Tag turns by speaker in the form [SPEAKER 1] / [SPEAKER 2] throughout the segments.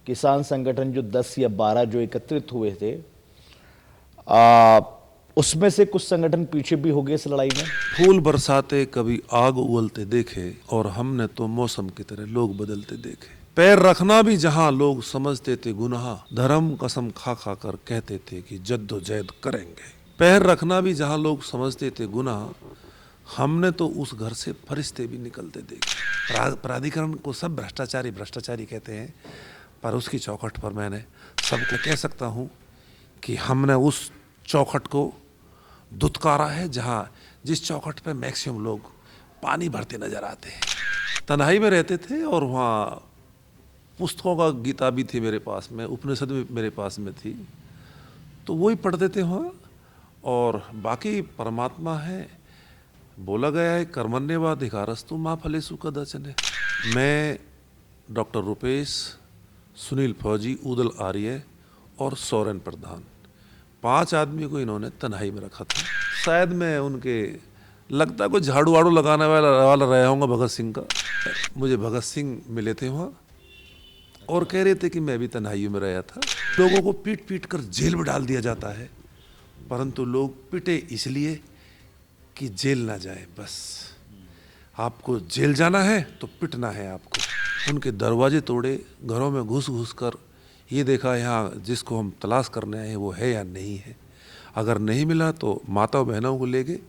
[SPEAKER 1] किसान संगठन जो 10 या 12 जो एकत्रित हुए थे, उसमें से कुछ संगठन पीछे भी हो गए इस लड़ाई में।
[SPEAKER 2] फूल बरसाते कभी आग उगलते देखे, और हमने तो मौसम की तरह लोग बदलते देखे। पैर रखना भी जहां लोग समझते थे गुनाह, धर्म कसम खा खा कर कहते थे कि जद्दोजहद करेंगे। पैर रखना भी जहां लोग समझते थे गुनाह, हमने तो उस घर से फरिश्ते भी निकलते देखे। प्राधिकरण को सब भ्रष्टाचारी भ्रष्टाचारी कहते हैं, पर उसकी चौखट पर मैंने सबको कह सकता हूँ कि हमने उस चौखट को दुत्कारा है जहाँ जिस चौखट पे मैक्सिमम लोग पानी भरते नजर आते हैं। तन्हाई में रहते थे और वहाँ पुस्तकों का गीता भी थी मेरे पास में, उपनिषद भी मेरे पास में थी, तो वही पढ़ते थे वहाँ। और बाकी परमात्मा है, बोला गया है कर्मण्येवाधिकारस्तु मा फलेषु कदाचन। मैं डॉक्टर रुपेश, सुनील फौजी, उदल आर्य और सोरेन प्रधान, 5 आदमी को इन्होंने तन्हाई में रखा था। शायद मैं उनके लगता कोई झाड़ू वाड़ू लगाने वाला रहा हूँगा भगत सिंह का। मुझे भगत सिंह मिले थे वहाँ और कह रहे थे कि मैं भी तन्हाई में रहा था। लोगों को पीट पीट कर जेल में डाल दिया जाता है, परंतु लोग पिटे इसलिए कि जेल ना जाए। बस आपको जेल जाना है तो पिटना है आपको। उनके दरवाजे तोड़े, घरों में घुस घुस कर ये देखा यहाँ जिसको हम तलाश करने आए हैं वो है या नहीं है। अगर नहीं मिला तो माता बहनों को ले गए।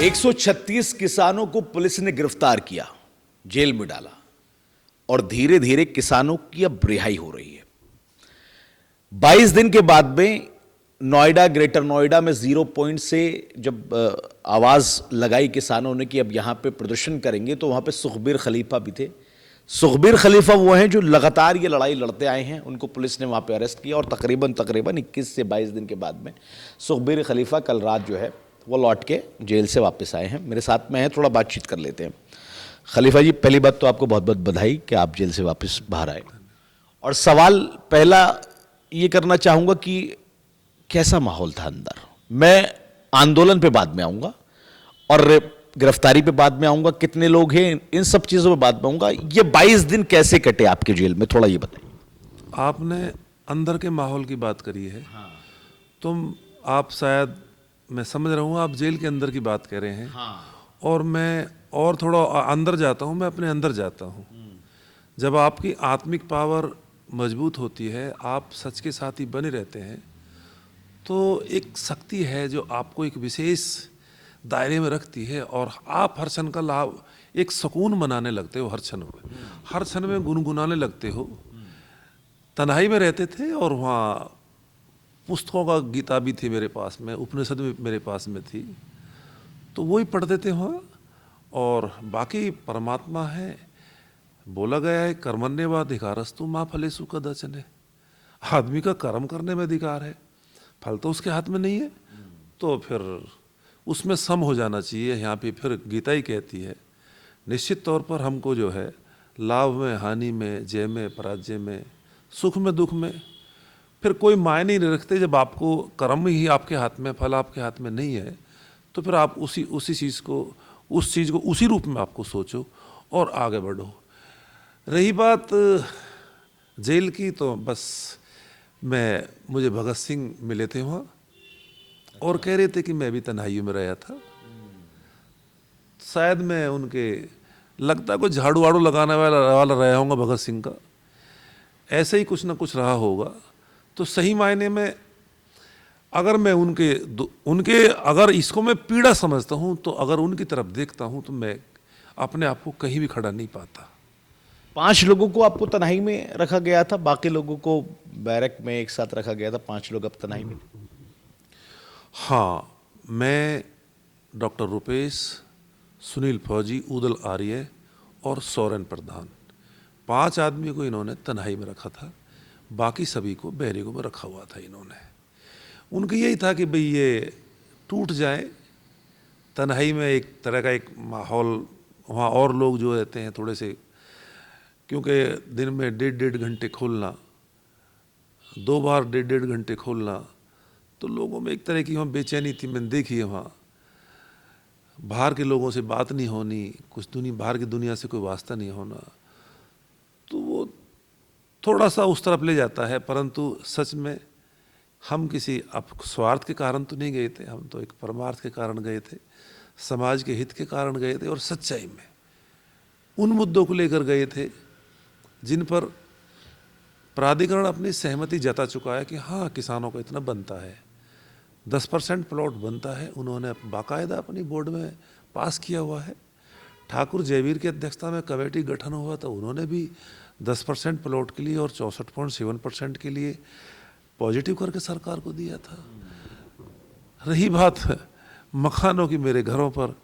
[SPEAKER 1] 136 किसानों को पुलिस ने गिरफ्तार किया, जेल में डाला, और धीरे धीरे किसानों की अब रिहाई हो रही है। 22 दिन के बाद में नोएडा, ग्रेटर नोएडा में 0 पॉइंट से जब आवाज लगाई किसानों ने कि अब यहां पे प्रदर्शन करेंगे, तो वहां पे सुखबीर खलीफा भी थे। सुखबीर खलीफा वो हैं जो लगातार ये लड़ाई लड़ते आए हैं। उनको पुलिस ने वहां पे अरेस्ट किया और तकरीबन 21 से 22 दिन के बाद में सुखबीर खलीफा कल रात जो है वो लौट के जेल से वापस आए हैं। मेरे साथ में हैं, थोड़ा बातचीत कर लेते हैं। खलीफा जी, पहली बात तो आपको बहुत बहुत बधाई कि आप जेल से वापस बाहर आए। और सवाल पहला ये करना चाहूंगा कि कैसा माहौल था अंदर। मैं आंदोलन पे बाद में आऊंगा और गिरफ्तारी पे बाद में आऊंगा, कितने लोग हैं, इन सब चीजों पे बाद में आऊंगा। ये 22 दिन कैसे कटे आपके जेल में, थोड़ा ये बताइए।
[SPEAKER 2] आपने अंदर के माहौल की बात करी है। हाँ। आप शायद, मैं समझ रहा हूँ, आप जेल के अंदर की बात कर रहे हैं। हाँ। और मैं और थोड़ा अंदर जाता हूँ, मैं अपने अंदर जाता हूँ। जब आपकी आत्मिक पावर मजबूत होती है, आप सच के साथ ही बने रहते हैं, तो एक शक्ति है जो आपको एक विशेष दायरे में रखती है और आप हर क्षण का लाभ, एक सुकून मनाने लगते हो। हर क्षण में गुनगुनाने लगते हो। तन्हाई में रहते थे और वहाँ पुस्तकों का गीता भी थी मेरे पास में, उपनिषद भी मेरे पास में थी, तो वही पढ़ते थे वहाँ। और बाकी परमात्मा है, बोला गया है कर्मण्येवाधिकारस्तु मा फलेषु कदाचन। आदमी का कर्म करने में अधिकार है, फल तो उसके हाथ में नहीं है, तो फिर उसमें सम हो जाना चाहिए। यहाँ पे फिर गीता ही कहती है निश्चित तौर पर हमको जो है लाभ में, हानि में, जय में, पराजय में, सुख में, दुख में फिर कोई मायने नहीं रखते। जब आपको कर्म ही आपके हाथ में, फल आपके हाथ में नहीं है, तो फिर आप उस चीज़ को उसी रूप में आपको सोचो और आगे बढ़ो। रही बात जेल की, तो बस मुझे भगत सिंह मिले थे वहाँ और कह रहे थे कि मैं भी तन्हाई में रहा था। शायद मैं उनके लगता कोई झाड़ू वाड़ू लगाने वाला रहा हूँगा भगत सिंह का, ऐसे ही कुछ ना कुछ रहा होगा। तो सही मायने में अगर मैं उनके अगर इसको मैं पीड़ा समझता हूँ, तो अगर उनकी तरफ देखता हूँ तो मैं अपने आप को कहीं भी खड़ा नहीं पाता।
[SPEAKER 1] 5 लोगों को आपको तन्हाई में रखा गया था, बाकी लोगों को बैरक में एक साथ रखा गया था। 5 लोग अब तन्हाई में थे।
[SPEAKER 2] हाँ, मैं डॉक्टर रुपेश, सुनील फौजी, उदल आर्य और सोरेन प्रधान, 5 आदमी को इन्होंने तन्हाई में रखा था। बाकी सभी को बैरिकों में रखा हुआ था इन्होंने। उनका यही था कि भाई ये टूट जाए। तन्हाई में एक तरह का एक माहौल, वहाँ और लोग जो रहते हैं थोड़े से, क्योंकि दिन में 1.5 घंटे खोलना, 2 बार 1.5 घंटे खोलना, तो लोगों में एक तरह की वहाँ बेचैनी थी। मैंने देखी है वहाँ बाहर के लोगों से बात नहीं होनी, कुछ बाहर की दुनिया से कोई वास्ता नहीं होना, तो वो थोड़ा सा उस तरफ ले जाता है, परंतु सच में हम किसी स्वार्थ के कारण तो नहीं गए थे, हम तो एक परमार्थ के कारण गए थे, समाज के हित के कारण गए थे और सच्चाई में उन मुद्दों को लेकर गए थे जिन पर प्राधिकरण अपनी सहमति जता चुका है कि हाँ किसानों को इतना बनता है, 10% प्लॉट बनता है, उन्होंने बाकायदा अपनी बोर्ड में पास किया हुआ है। ठाकुर जयवीर की अध्यक्षता में कमेटी गठन हुआ तो उन्होंने भी 10% प्लॉट के लिए और 64.7% के लिए पॉजिटिव करके सरकार को दिया था। रही बात मकानों की, मेरे घरों पर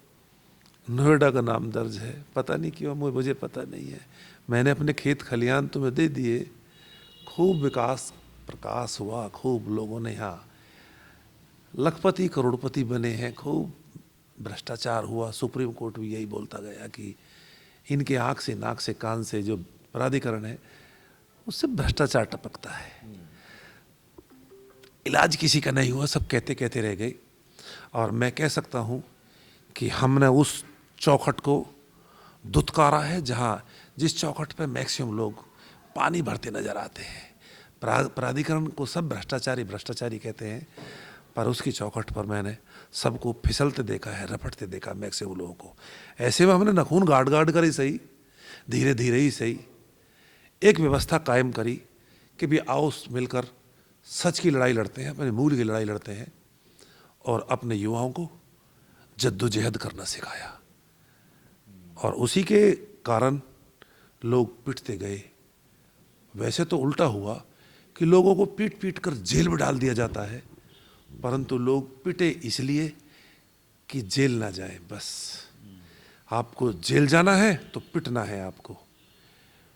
[SPEAKER 2] नोएडा का नाम दर्ज है, पता नहीं क्यों, मुझे पता नहीं है। मैंने अपने खेत खलियान तुम्हें दे दिए, खूब विकास प्रकाश हुआ, खूब लोगों ने यहाँ लखपति करोड़पति बने हैं, खूब भ्रष्टाचार हुआ। सुप्रीम कोर्ट भी यही बोलता गया कि इनके आँख से नाक से कान से जो प्राधिकरण है उससे भ्रष्टाचार टपकता है। इलाज किसी का नहीं हुआ, सब कहते कहते रह गए। और मैं कह सकता हूँ कि हमने उस चौखट को दुत्कारा है जहाँ जिस चौखट पे मैक्सिमम लोग पानी भरते नजर आते हैं। प्राधिकरण को सब भ्रष्टाचारी भ्रष्टाचारी कहते हैं, पर उसकी चौखट पर मैंने सबको फिसलते देखा है, रपटते देखा मैक्सिमम लोगों को। ऐसे में हमने नखून गाड़ गाड़ कर ही सही, धीरे धीरे ही सही, एक व्यवस्था कायम करी कि भी आओ मिलकर सच की लड़ाई लड़ते हैं, अपने मूल की लड़ाई लड़ते हैं, और अपने युवाओं को जद्दोजहद करना सिखाया। और उसी के कारण लोग पिटते गए। वैसे तो उल्टा हुआ कि लोगों को पीट पीट कर जेल में डाल दिया जाता है, परंतु लोग पिटे इसलिए कि जेल ना जाए। बस आपको जेल जाना है तो पिटना है आपको,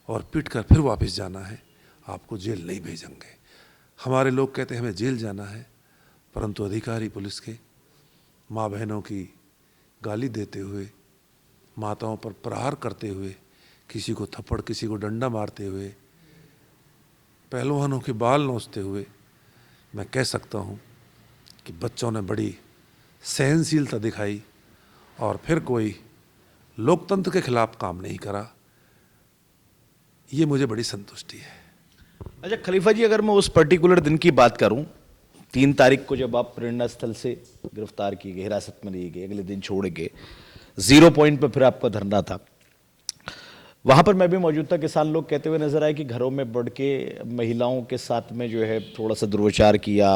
[SPEAKER 2] और पिट कर फिर वापस जाना है, आपको जेल नहीं भेजेंगे। हमारे लोग कहते हैं हमें जेल जाना है, परंतु अधिकारी पुलिस के माँ बहनों की गाली देते हुए, माताओं पर प्रहार करते हुए, किसी को थप्पड़ किसी को डंडा मारते हुए, पहलवानों के बाल नोचते हुए, मैं कह सकता हूँ कि बच्चों ने बड़ी सहनशीलता दिखाई और फिर कोई लोकतंत्र के खिलाफ काम नहीं करा। ये मुझे बड़ी संतुष्टि है।
[SPEAKER 1] अच्छा खलीफा जी, अगर मैं उस पर्टिकुलर दिन की बात करूं, 3 तारीख को जब आप प्रेरणा स्थल से गिरफ्तार किए गए, हिरासत में लिए गए, अगले दिन छोड़ गए, 0 पॉइंट पे फिर आपका धरना था, वहां पर मैं भी मौजूद था। किसान लोग कहते हुए नजर आए कि घरों में बढ़ के महिलाओं के साथ में जो है थोड़ा सा दुर्व्यवहार किया,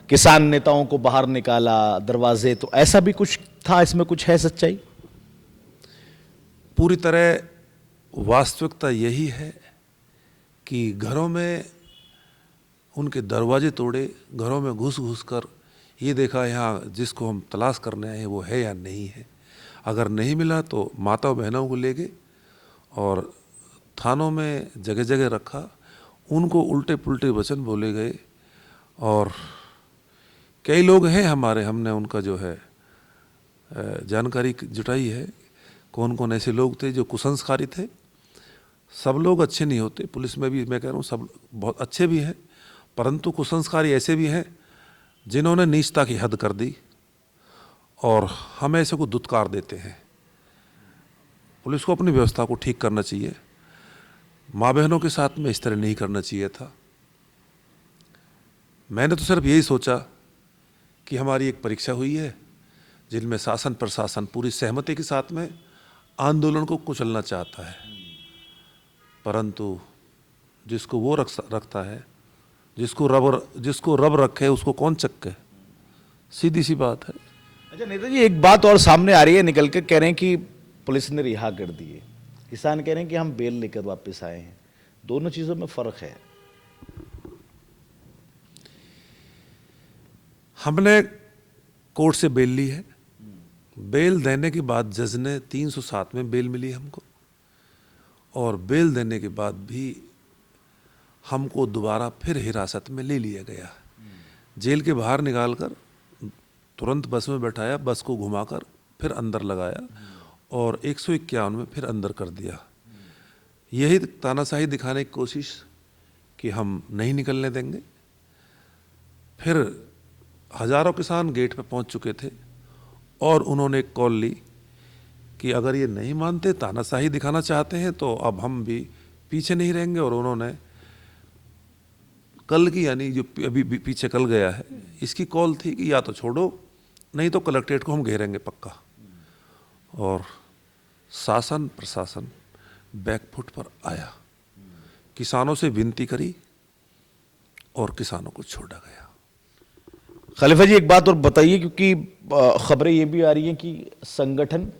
[SPEAKER 1] किसान नेताओं को बाहर निकाला दरवाजे, तो ऐसा भी कुछ था? इसमें कुछ है सच्चाई?
[SPEAKER 2] पूरी तरह वास्तविकता यही है कि घरों में उनके दरवाजे तोड़े, घरों में घुस घुस कर ये देखा यहाँ जिसको हम तलाश करने आए हैं वो है या नहीं है। अगर नहीं मिला तो माता बहनों को ले गए और थानों में जगह जगह रखा, उनको उल्टे पुल्टे वचन बोले गए। और कई लोग हैं हमारे, हमने उनका जो है जानकारी जुटाई है, कौन कौन ऐसे लोग थे जो कुसंस्कारी थे। सब लोग अच्छे नहीं होते, पुलिस में भी मैं कह रहा हूँ सब बहुत अच्छे भी हैं, परंतु कुसंस्कारी ऐसे भी हैं जिन्होंने नीचता की हद कर दी, और हम ऐसे को दुत्कार देते हैं। पुलिस को अपनी व्यवस्था को ठीक करना चाहिए, माँ बहनों के साथ में इस तरह नहीं करना चाहिए था। मैंने तो सिर्फ यही सोचा कि हमारी एक परीक्षा हुई है जिनमें शासन प्रशासन पूरी सहमति के साथ में आंदोलन को कुचलना चाहता है, परंतु जिसको वो रखता है, जिसको रब रखे उसको कौन चक्के, सीधी सी बात है।
[SPEAKER 1] अच्छा नेताजी, एक बात और सामने आ रही है निकल के, कह रहे हैं कि पुलिस ने रिहा कर दिए, किसान कह रहे हैं कि हम बेल लेकर वापस आए हैं। दोनों चीजों में फर्क है।
[SPEAKER 2] हमने कोर्ट से बेल ली है, बेल देने के बाद जज ने 307 में बेल मिली हमको, और बेल देने के बाद भी हमको दोबारा फिर हिरासत में ले लिया गया। जेल के बाहर निकालकर तुरंत बस में बैठाया, बस को घुमाकर फिर अंदर लगाया और 151 में फिर अंदर कर दिया। यही तानाशाही दिखाने की कोशिश कि हम नहीं निकलने देंगे। फिर हजारों किसान गेट पे पहुंच चुके थे और उन्होंने एक कॉल ली कि अगर ये नहीं मानते, तानाशाही दिखाना चाहते हैं, तो अब हम भी पीछे नहीं रहेंगे। और उन्होंने कल की यानी जो अभी पीछे कल गया है, इसकी कॉल थी कि या तो छोड़ो नहीं तो कलेक्ट्रेट को हम घेरेंगे पक्का। और शासन प्रशासन बैकफुट पर आया, किसानों से विनती करी और किसानों को छोड़ा गया।
[SPEAKER 1] खलीफा जी एक बात और बताइए, क्योंकि खबरें ये भी आ रही हैं कि संगठन,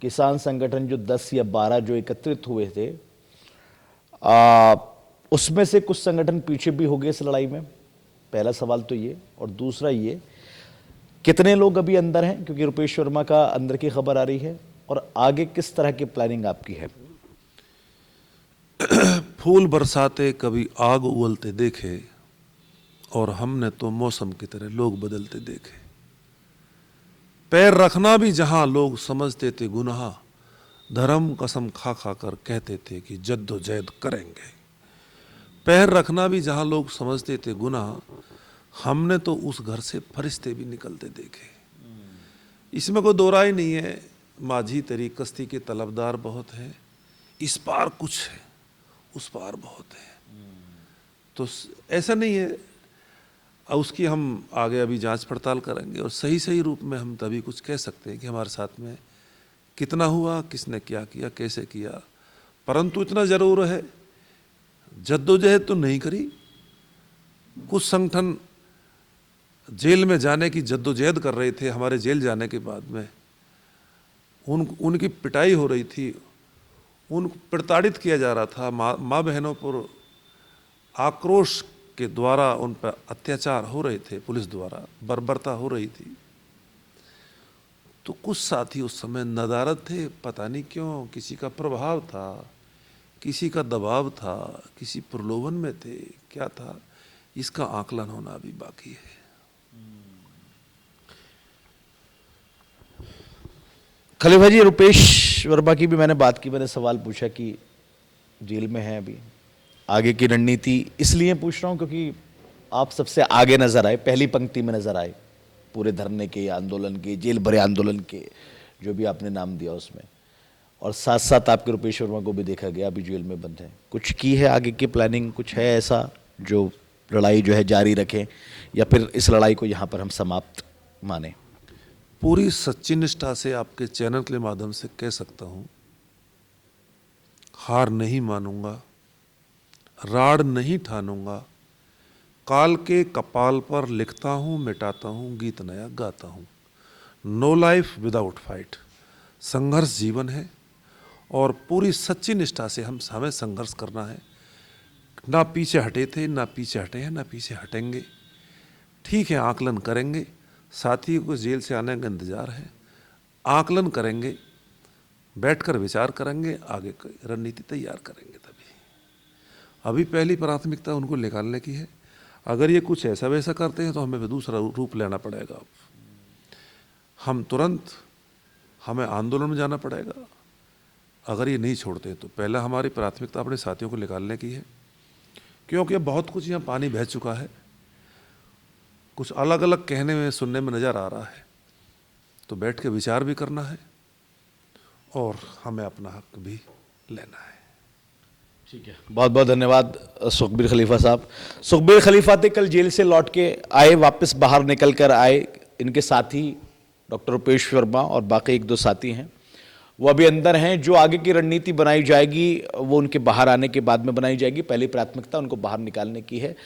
[SPEAKER 1] किसान संगठन जो 10 या 12 जो एकत्रित हुए थे, उसमें से कुछ संगठन पीछे भी हो गए इस लड़ाई में। पहला सवाल तो ये, और दूसरा ये, कितने लोग अभी अंदर हैं, क्योंकि रुपेश वर्मा का अंदर की खबर आ रही है, और आगे किस तरह की प्लानिंग आपकी है?
[SPEAKER 2] फूल बरसाते कभी आग उगलते देखे, और हमने तो मौसम की तरह लोग बदलते देखे। पैर रखना भी जहां लोग समझते थे गुनाह, धर्म कसम खा खा कर कहते थे कि जद्दोजहद करेंगे। पैर रखना भी जहां लोग समझते थे गुनाह, हमने तो उस घर से फरिश्ते भी निकलते देखे। इसमें कोई दो राय नहीं है, माझी तेरी कश्ती के तलबदार बहुत हैं, इस पार कुछ है उस पार बहुत है। तो ऐसा नहीं है, उसकी हम आगे अभी जांच पड़ताल करेंगे और सही सही रूप में हम तभी कुछ कह सकते हैं कि हमारे साथ में कितना हुआ, किसने क्या किया, कैसे किया। परंतु इतना जरूर है, जद्दोजहद तो नहीं करी। कुछ संगठन जेल में जाने की जद्दोजहद कर रहे थे, हमारे जेल जाने के बाद में उनकी पिटाई हो रही थी, उनको प्रताड़ित किया जा रहा था, माँ बहनों पर आक्रोश के द्वारा उन पर अत्याचार हो रहे थे, पुलिस द्वारा बर्बरता हो रही थी। तो कुछ साथी उस समय नदारद थे, पता नहीं क्यों, किसी का प्रभाव था, किसी का दबाव था, किसी प्रलोभन में थे, क्या था, इसका आकलन होना अभी बाकी है।
[SPEAKER 1] खलीफा जी, रुपेश वर्मा की भी मैंने बात की, मैंने सवाल पूछा कि जेल में है अभी, आगे की रणनीति इसलिए पूछ रहा हूं क्योंकि आप सबसे आगे नजर आए, पहली पंक्ति में नजर आए पूरे धरने के, आंदोलन के, जेल भरे आंदोलन के, जो भी आपने नाम दिया उसमें, और साथ साथ आपके रुपेश वर्मा को भी देखा गया अभी जेल में बंद है। कुछ की है आगे की प्लानिंग, कुछ है ऐसा जो लड़ाई जो है जारी रखें, या फिर इस लड़ाई को यहाँ पर हम समाप्त माने?
[SPEAKER 2] पूरी सच्ची निष्ठा से आपके चैनल के माध्यम से कह सकता हूं, हार नहीं मानूंगा, राड़ नहीं ठानूंगा, काल के कपाल पर लिखता हूं, मिटाता हूं, गीत नया गाता हूं। No life without fight. संघर्ष जीवन है और पूरी सच्ची निष्ठा से हमें संघर्ष करना है। ना पीछे हटे थे, ना पीछे हटे हैं, ना पीछे हटेंगे। ठीक है, आकलन करेंगे, साथी को जेल से आने का इंतजार है, आकलन करेंगे, बैठकर विचार करेंगे, आगे की रणनीति तैयार करेंगे। तभी अभी पहली प्राथमिकता उनको निकालने की है। अगर ये कुछ ऐसा वैसा करते हैं तो हमें दूसरा रूप लेना पड़ेगा। हम तुरंत, हमें आंदोलन में जाना पड़ेगा। अगर ये नहीं छोड़ते तो पहला हमारी प्राथमिकता अपने साथियों को निकालने की है, क्योंकि बहुत कुछ यहाँ पानी बह चुका है, कुछ अलग अलग कहने में सुनने में नज़र आ रहा है। तो बैठ के विचार भी करना है और हमें अपना हक भी लेना है।
[SPEAKER 1] ठीक है, बहुत बहुत धन्यवाद सुखबीर खलीफा साहब। सुखबीर खलीफा थे, कल जेल से लौट के आए, वापस बाहर निकल कर आए। इनके साथी डॉक्टर रुपेश वर्मा और बाकी एक दो साथी हैं, वो अभी अंदर हैं। जो आगे की रणनीति बनाई जाएगी वो उनके बाहर आने के बाद में बनाई जाएगी। पहली प्राथमिकता उनको बाहर निकालने की है।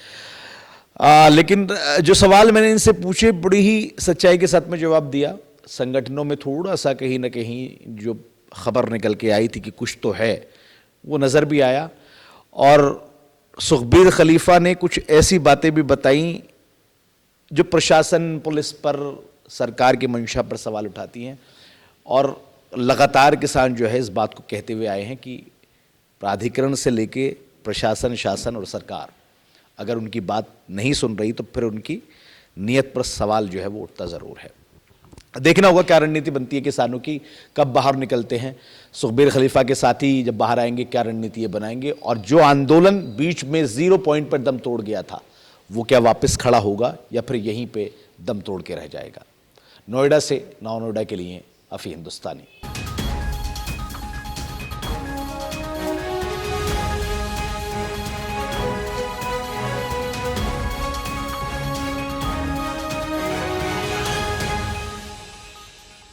[SPEAKER 1] लेकिन जो सवाल मैंने इनसे पूछे, बड़ी ही सच्चाई के साथ में जवाब दिया। संगठनों में थोड़ा सा कहीं ना कहीं जो खबर निकल के आई थी कि कुछ तो है, वो नज़र भी आया। और सुखबीर खलीफा ने कुछ ऐसी बातें भी बताई जो प्रशासन, पुलिस पर, सरकार की मंशा पर सवाल उठाती हैं। और लगातार किसान जो है इस बात को कहते हुए आए हैं कि प्राधिकरण से लेके प्रशासन, शासन और सरकार अगर उनकी बात नहीं सुन रही तो फिर उनकी नीयत पर सवाल जो है वो उठता ज़रूर है। देखना होगा क्या रणनीति बनती है किसानों की, कब बाहर निकलते हैं सुखबीर खलीफा के साथी, जब बाहर आएंगे क्या रणनीति ये बनाएंगे, और जो आंदोलन बीच में 0 पॉइंट पर दम तोड़ गया था वो क्या वापस खड़ा होगा या फिर यहीं पे दम तोड़ के रह जाएगा। नोएडा से नौ नोएडा के लिए अफी हिंदुस्तानी।